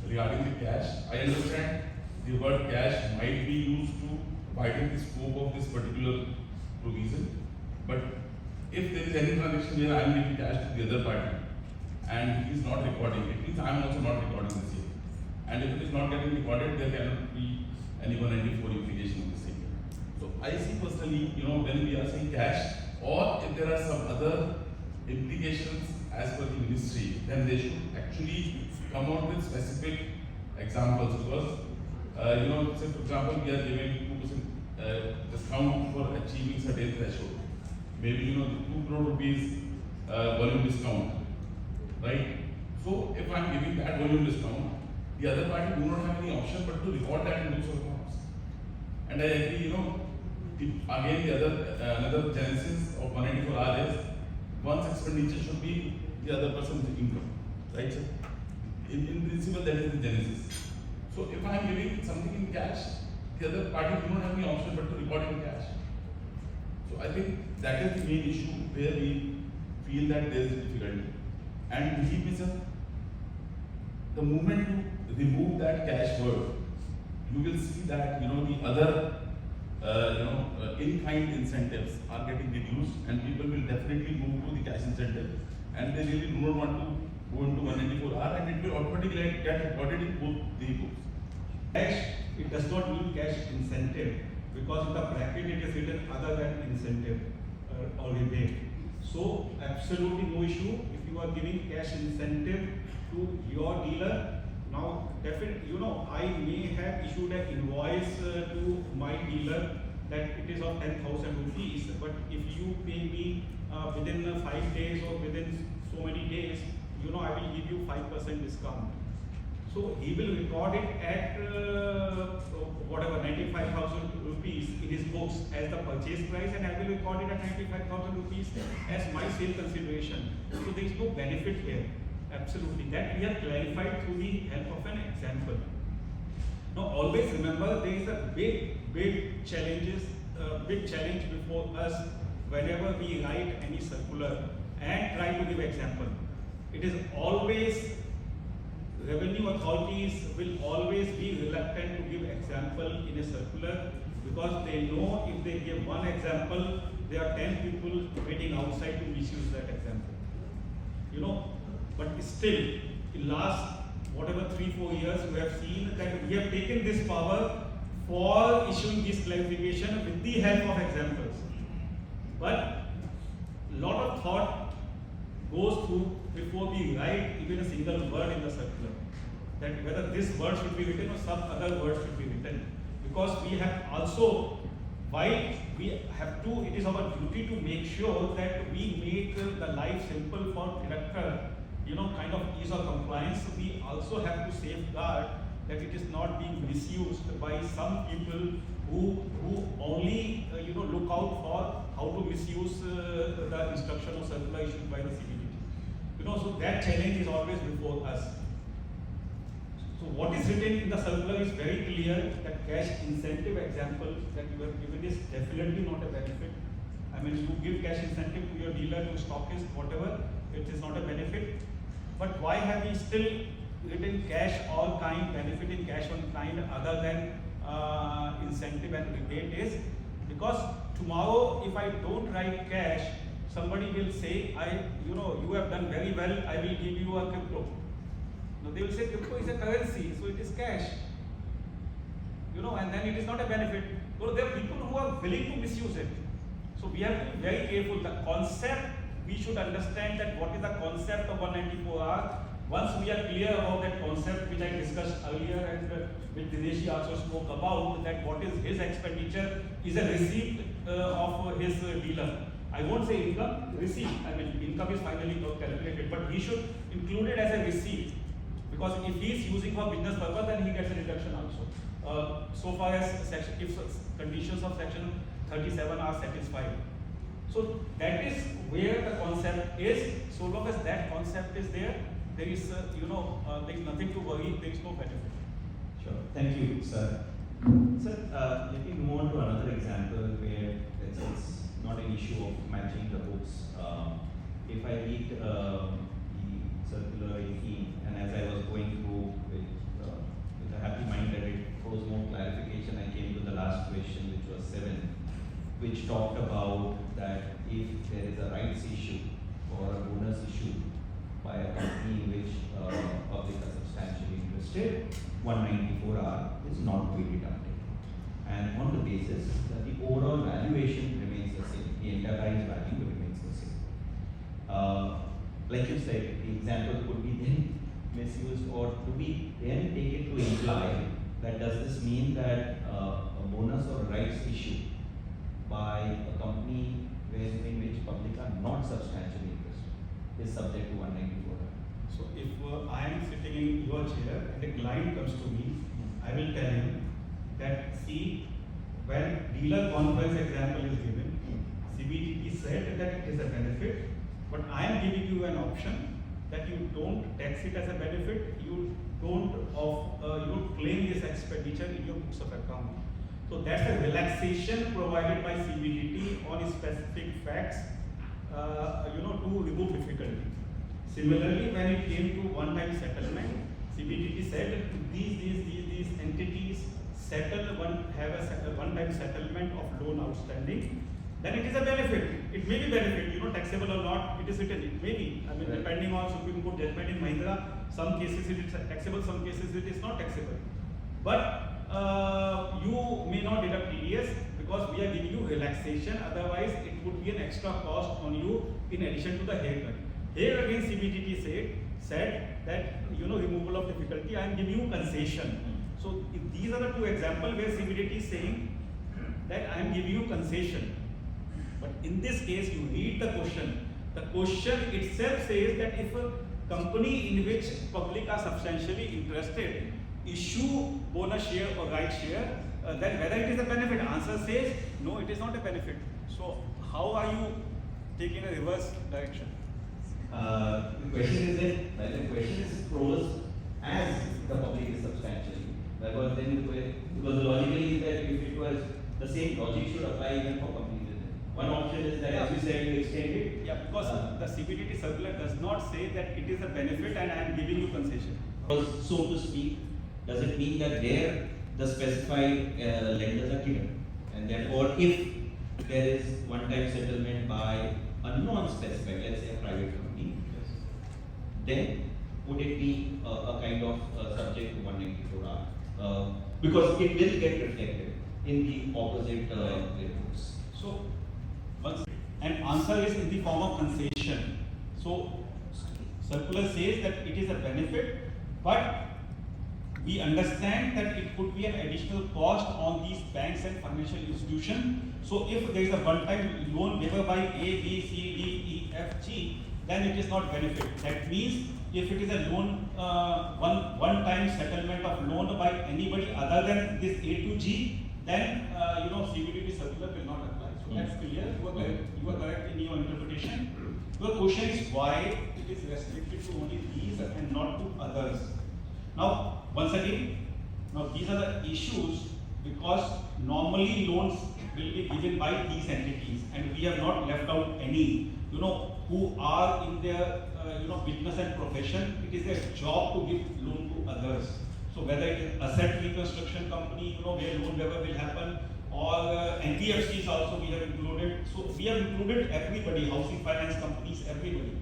regarding the cash. I understand the word cash might be used to widen the scope of this particular provision, but if there is any transaction where I am giving cash to the other party and he is not recording, it means I am also not recording the same. And if it is not getting recorded, there cannot be any 194 implication of the same. So I see personally, when we are saying cash, or if there are some other implications as per the ministry, then they should actually come out with specific examples, because say for example we are giving 2% discount for achieving certain threshold. Maybe the 2 crore rupees volume discount, right? So if I am giving that volume discount, the other party do not have any option but to record that in books of accounts. And I agree, again the other another genesis of 194R is one's expenditure should be the other person's income, right? So in principle that is the genesis. So if I am giving something in cash, the other party do not have any option but to record in cash. So I think that is the main issue where we feel that there is a difficulty. And believe me, sir, the moment you remove that cash word, you will see that the other in-kind incentives are getting reduced, and people will definitely move to the cash incentive, and they really do not want to go into 194R, and it will automatically get recorded in both the books. Cash, it does not mean cash incentive, because in the bracket it is written other than incentive or rebate. So absolutely no issue if you are giving cash incentive to your dealer. Now definitely, I may have issued an invoice to my dealer that it is of 10,000 rupees, but if you pay me within 5 days or within so many days, I will give you 5% discount. So he will record it at whatever 95,000 rupees in his books as the purchase price, and I will record it at 95,000 rupees as my sale consideration. So there is no benefit here. Absolutely. That we have clarified through the help of an example. Now, always remember there is a big challenge before us whenever we write any circular and try to give example. It is always, revenue authorities will always be reluctant to give example in a circular because they know if they give one example, there are 10 people waiting outside to misuse that example. You know, but still, in last whatever 3-4 years, we have seen that we have taken this power for issuing this clarification with the help of examples. But a lot of thought goes through before we write even a single word in the circular. That whether this word should be written or some other word should be written. Because we have also, while we have to, it is our duty to make sure that we make the life simple for director, you know, kind of ease of compliance. We also have to safeguard that it is not being misused by some people who only look out for how to misuse the instruction or circular issued by the CBDT. You know, so that challenge is always before us. So what is written in the circular is very clear that cash incentive example that you have given is definitely not a benefit. I mean, you give cash incentive to your dealer, to stockist, whatever, it is not a benefit. But why have we still written cash all kind, benefit in cash on kind other than incentive and rebate is because tomorrow if I don't write cash, somebody will say, you have done very well, I will give you a crypto. No, they will say crypto is a currency, so it is cash. You know, and then it is not a benefit. So there are people who are willing to misuse it. So we have to be very careful. The concept, we should understand that what is the concept of 194R. Once we are clear about that concept, which I discussed earlier and which Dinesh also spoke about, that what is his expenditure is a receipt of his dealer. I won't say income, receipt. I mean, income is finally calculated, but he should include it as a receipt. Because if he is using for business purpose, then he gets a reduction also. So far as if conditions of section 37 are satisfied. So that is where the concept is. So long as that concept is there, there is there is nothing to worry. There is no benefit. Sure. Thank you, sir. Sir, let me move on to another example where it's not an issue of matching the books. If I read the circular 18, and as I was going through with a happy mind that it throws more clarification, I came to the last question, which was 7, which talked about that if there is a rights issue or a bonus issue by a company in which public are substantially interested, 194R is not to be deducted. And on the basis that the overall valuation remains the same, the enterprise value remains the same. Like you said, the example could be then misused, or to be then taken to imply that does this mean that a bonus or rights issue by a company in which public are not substantially interested is subject to 194R. So if I am sitting in your chair and a client comes to me, I will tell him that see, when dealer conference example is given, CBDT said that it is a benefit, but I am giving you an option that you don't tax it as a benefit, you don't claim this expenditure in your books of account. So that's a relaxation provided by CBDT on specific facts, to remove difficulty. Similarly, when it came to one-time settlement, CBDT said these entities have a one-time settlement of loan outstanding, then it is a benefit. It may be benefit, taxable or not, it is written, it may be. I mean, depending on Supreme Court judgment in Mahindra, some cases it is taxable, some cases it is not taxable. But you may not deduct TDS because we are giving you relaxation, otherwise it would be an extra cost on you in addition to the haircut. Here again CBDT said that removal of difficulty, I am giving you concession. So if these are the two examples where CBDT is saying that I am giving you concession. But in this case, you read the question. The question itself says that if a company in which public are substantially interested issue bonus share or right share, then whether it is a benefit, answer says no, it is not a benefit. So how are you taking a reverse direction? The question is that, well, the question is posed as the public is substantially. Because then, because logically is that if it was the same logic should apply even for companies. One option is that, as you said, you extend it. Yeah, because the CBDT circular does not say that it is a benefit and I am giving you concession. So to speak, does it mean that there the specified lenders are given? And therefore, if there is one-time settlement by a non-specified, let's say a private company, then would it be a kind of subject to 194R? Because it will get reflected in the opposite reports. So, once an answer is in the form of concession. So, circular says that it is a benefit, but we understand that it could be an additional cost on these banks and financial institutions. So, if there is a one-time loan waiver by A, B, C, D, E, F, G, then it is not benefit. That means if it is a loan, one-time settlement of loan by anybody other than this A to G, then CBDT circular will not apply. So that's clear. You are correct in your interpretation. Your question is why it is restricted to only these and not to others. Now, once again, these are the issues because normally loans will be given by these entities, and we have not left out any. Who are in their business and profession, it is their job to give loan to others. So whether it is asset reconstruction company, where loan waiver will happen, or NBFCs also we have included. So we have included everybody, housing finance companies, everybody.